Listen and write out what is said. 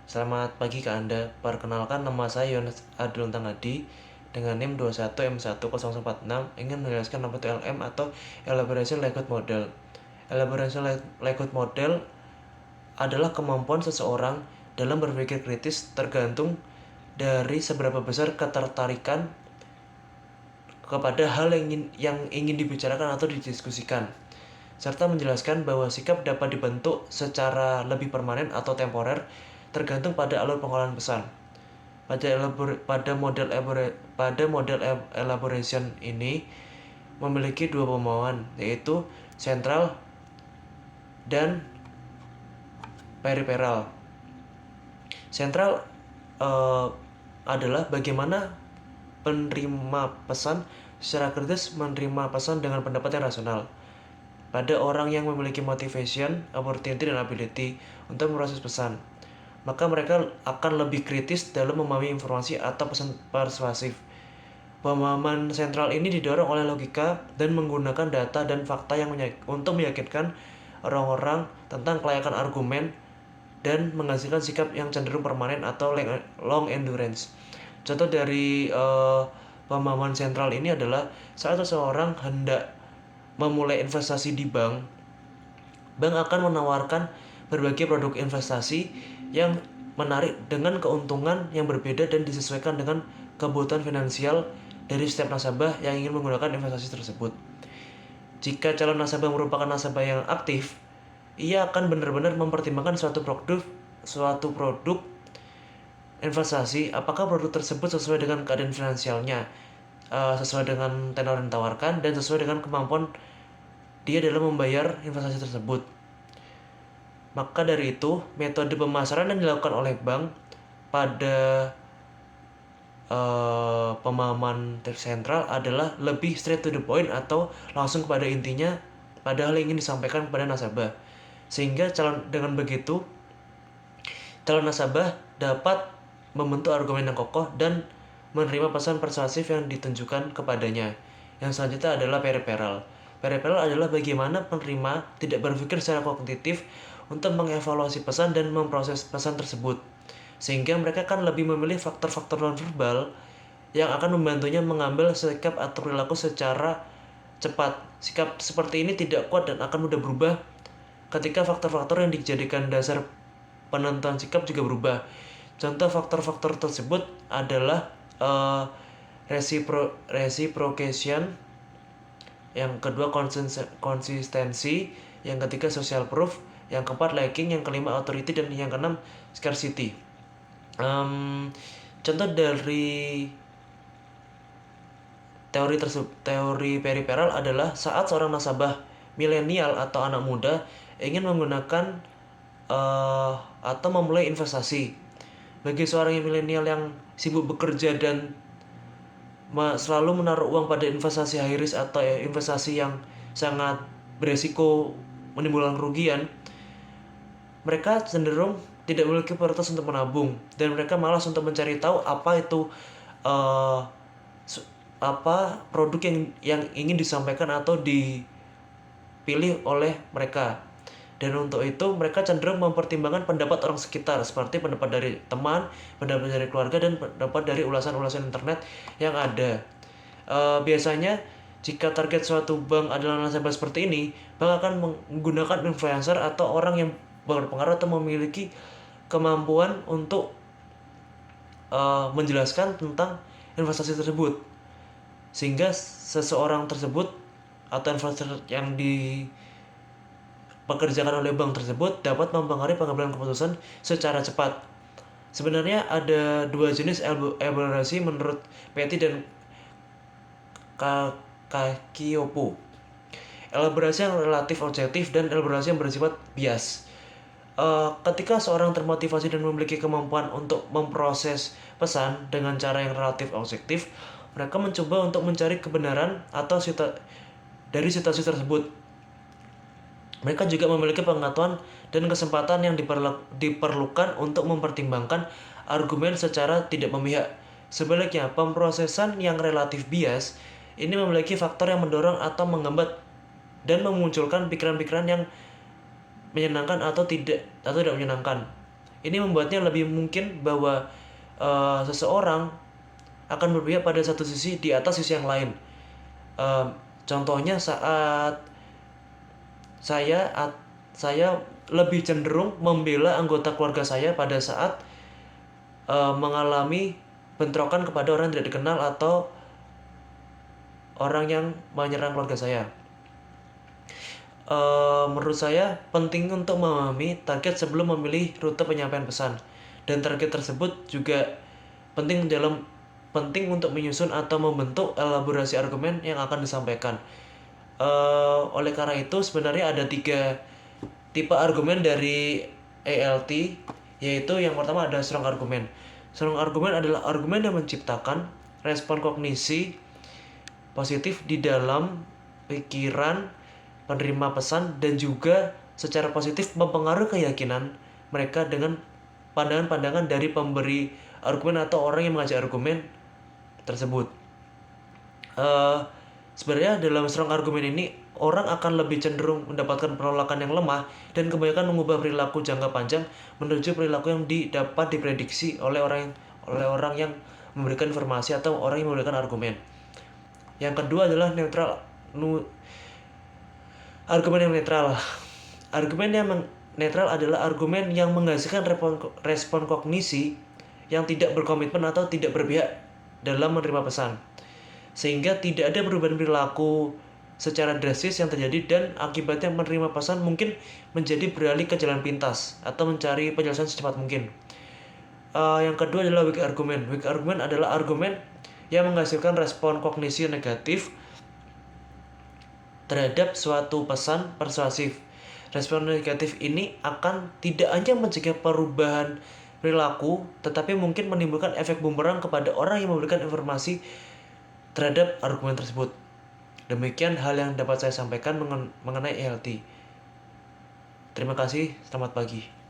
Selamat pagi ke Anda. Perkenalkan, nama saya Yones Adluntang Adi dengan NIM 21M10046 ingin menjelaskan apa itu LM atau Elaboration Language Model. Elaboration Language Model adalah kemampuan seseorang dalam berpikir kritis tergantung dari seberapa besar ketertarikan kepada hal yang ingin dibicarakan atau didiskusikan, serta menjelaskan bahwa sikap dapat dibentuk secara lebih permanen atau temporer tergantung pada alur pengolahan pesan. Pada model elaboration ini memiliki dua pemahaman, yaitu sentral dan periferal. Sentral adalah bagaimana penerima pesan secara kritis menerima pesan dengan pendapat yang rasional. Pada orang yang memiliki motivation, opportunity, dan ability untuk memproses pesan, maka mereka akan lebih kritis dalam memahami informasi atau pesan persuasif. Pemahaman sentral ini didorong oleh logika dan menggunakan data dan fakta untuk meyakinkan orang-orang tentang kelayakan argumen dan menghasilkan sikap yang cenderung permanen atau long endurance. Contoh dari pemahaman sentral ini adalah saat seseorang hendak memulai investasi di bank akan menawarkan berbagai produk investasi yang menarik dengan keuntungan yang berbeda dan disesuaikan dengan kebutuhan finansial dari setiap nasabah yang ingin menggunakan investasi tersebut. Jika calon nasabah merupakan nasabah yang aktif, ia akan benar-benar mempertimbangkan suatu produk investasi, apakah produk tersebut sesuai dengan keadaan finansialnya, sesuai dengan tenor yang ditawarkan, dan sesuai dengan kemampuan dia dalam membayar investasi tersebut. Maka dari itu, metode pemasaran yang dilakukan oleh bank pada pemahaman sentral adalah lebih straight to the point atau langsung kepada intinya pada hal yang ingin disampaikan kepada nasabah. Sehingga dengan begitu, calon nasabah dapat membentuk argumen yang kokoh dan menerima pesan persuasif yang ditunjukkan kepadanya. Yang selanjutnya adalah periferal. Periferal adalah bagaimana penerima tidak berpikir secara kognitif untuk mengevaluasi pesan dan memproses pesan tersebut, sehingga mereka akan lebih memilih faktor-faktor nonverbal yang akan membantunya mengambil sikap atau perilaku secara cepat. Sikap seperti ini tidak kuat dan akan mudah berubah ketika faktor-faktor yang dijadikan dasar penentuan sikap juga berubah. Contoh faktor-faktor tersebut adalah reciprocation, yang kedua konsistensi, yang ketiga social proof, yang keempat liking, yang kelima authority, dan yang keenam scarcity. Contoh dari teori periferal adalah saat seorang nasabah milenial atau anak muda ingin menggunakan atau memulai investasi. Bagi seorang milenial yang sibuk bekerja dan selalu menaruh uang pada investasi high risk atau investasi yang sangat beresiko menimbulkan kerugian, mereka cenderung tidak memiliki prioritas untuk menabung dan mereka malas untuk mencari tahu apa itu produk yang ingin disampaikan atau dipilih oleh mereka. Dan untuk itu mereka cenderung mempertimbangkan pendapat orang sekitar, seperti pendapat dari teman, pendapat dari keluarga, dan pendapat dari ulasan-ulasan internet yang ada. Biasanya jika target suatu bank adalah nasabah seperti ini, bank akan menggunakan influencer atau orang yang berpengaruh atau memiliki kemampuan untuk menjelaskan tentang investasi tersebut, sehingga seseorang tersebut atau investor yang dipekerjakan oleh bank tersebut dapat mempengaruhi pengambilan keputusan secara cepat. Sebenarnya ada dua jenis elaborasi menurut Petty dan Kakiopo: elaborasi yang relatif objektif dan elaborasi yang bersifat bias. Ketika seorang termotivasi dan memiliki kemampuan untuk memproses pesan dengan cara yang relatif objektif, mereka mencoba untuk mencari kebenaran atau dari situasi tersebut. Mereka juga memiliki pengetahuan dan kesempatan yang diperlukan untuk mempertimbangkan argumen secara tidak memihak. Sebaliknya, pemrosesan yang relatif bias ini memiliki faktor yang mendorong atau menghambat dan memunculkan pikiran-pikiran yang menyenangkan atau tidak menyenangkan. Ini membuatnya lebih mungkin bahwa seseorang akan berpihak pada satu sisi di atas sisi yang lain. Contohnya saat saya lebih cenderung membela anggota keluarga saya pada saat mengalami bentrokan kepada orang yang tidak dikenal atau orang yang menyerang keluarga saya. Menurut saya penting untuk memahami target sebelum memilih rute penyampaian pesan, dan target tersebut juga penting untuk menyusun atau membentuk elaborasi argumen yang akan disampaikan. Oleh karena itu sebenarnya ada 3 tipe argumen dari ALT, yaitu yang pertama ada strong argument. Strong argument adalah argumen yang menciptakan respon kognisi positif di dalam pikiran penerima pesan dan juga secara positif mempengaruhi keyakinan mereka dengan pandangan-pandangan dari pemberi argumen atau orang yang mengajak argumen tersebut. Sebenarnya dalam strong argument ini orang akan lebih cenderung mendapatkan penolakan yang lemah dan kebanyakan mengubah perilaku jangka panjang menuju perilaku yang dapat diprediksi oleh orang yang memberikan informasi atau orang yang memberikan argumen. Yang kedua adalah argumen yang netral. Argumen yang netral adalah argumen yang menghasilkan respon kognisi yang tidak berkomitmen atau tidak berpihak dalam menerima pesan, sehingga tidak ada perubahan perilaku secara drastis yang terjadi dan akibatnya menerima pesan mungkin menjadi beralih ke jalan pintas atau mencari penyelesaian secepat mungkin. Yang kedua adalah weak argument. Weak argument adalah argumen yang menghasilkan respon kognisi negatif terhadap suatu pesan persuasif. Respon negatif ini akan tidak hanya mencegah perubahan perilaku, tetapi mungkin menimbulkan efek bumerang kepada orang yang memberikan informasi terhadap argumen tersebut. Demikian hal yang dapat saya sampaikan mengenai ALT. Terima kasih, selamat pagi.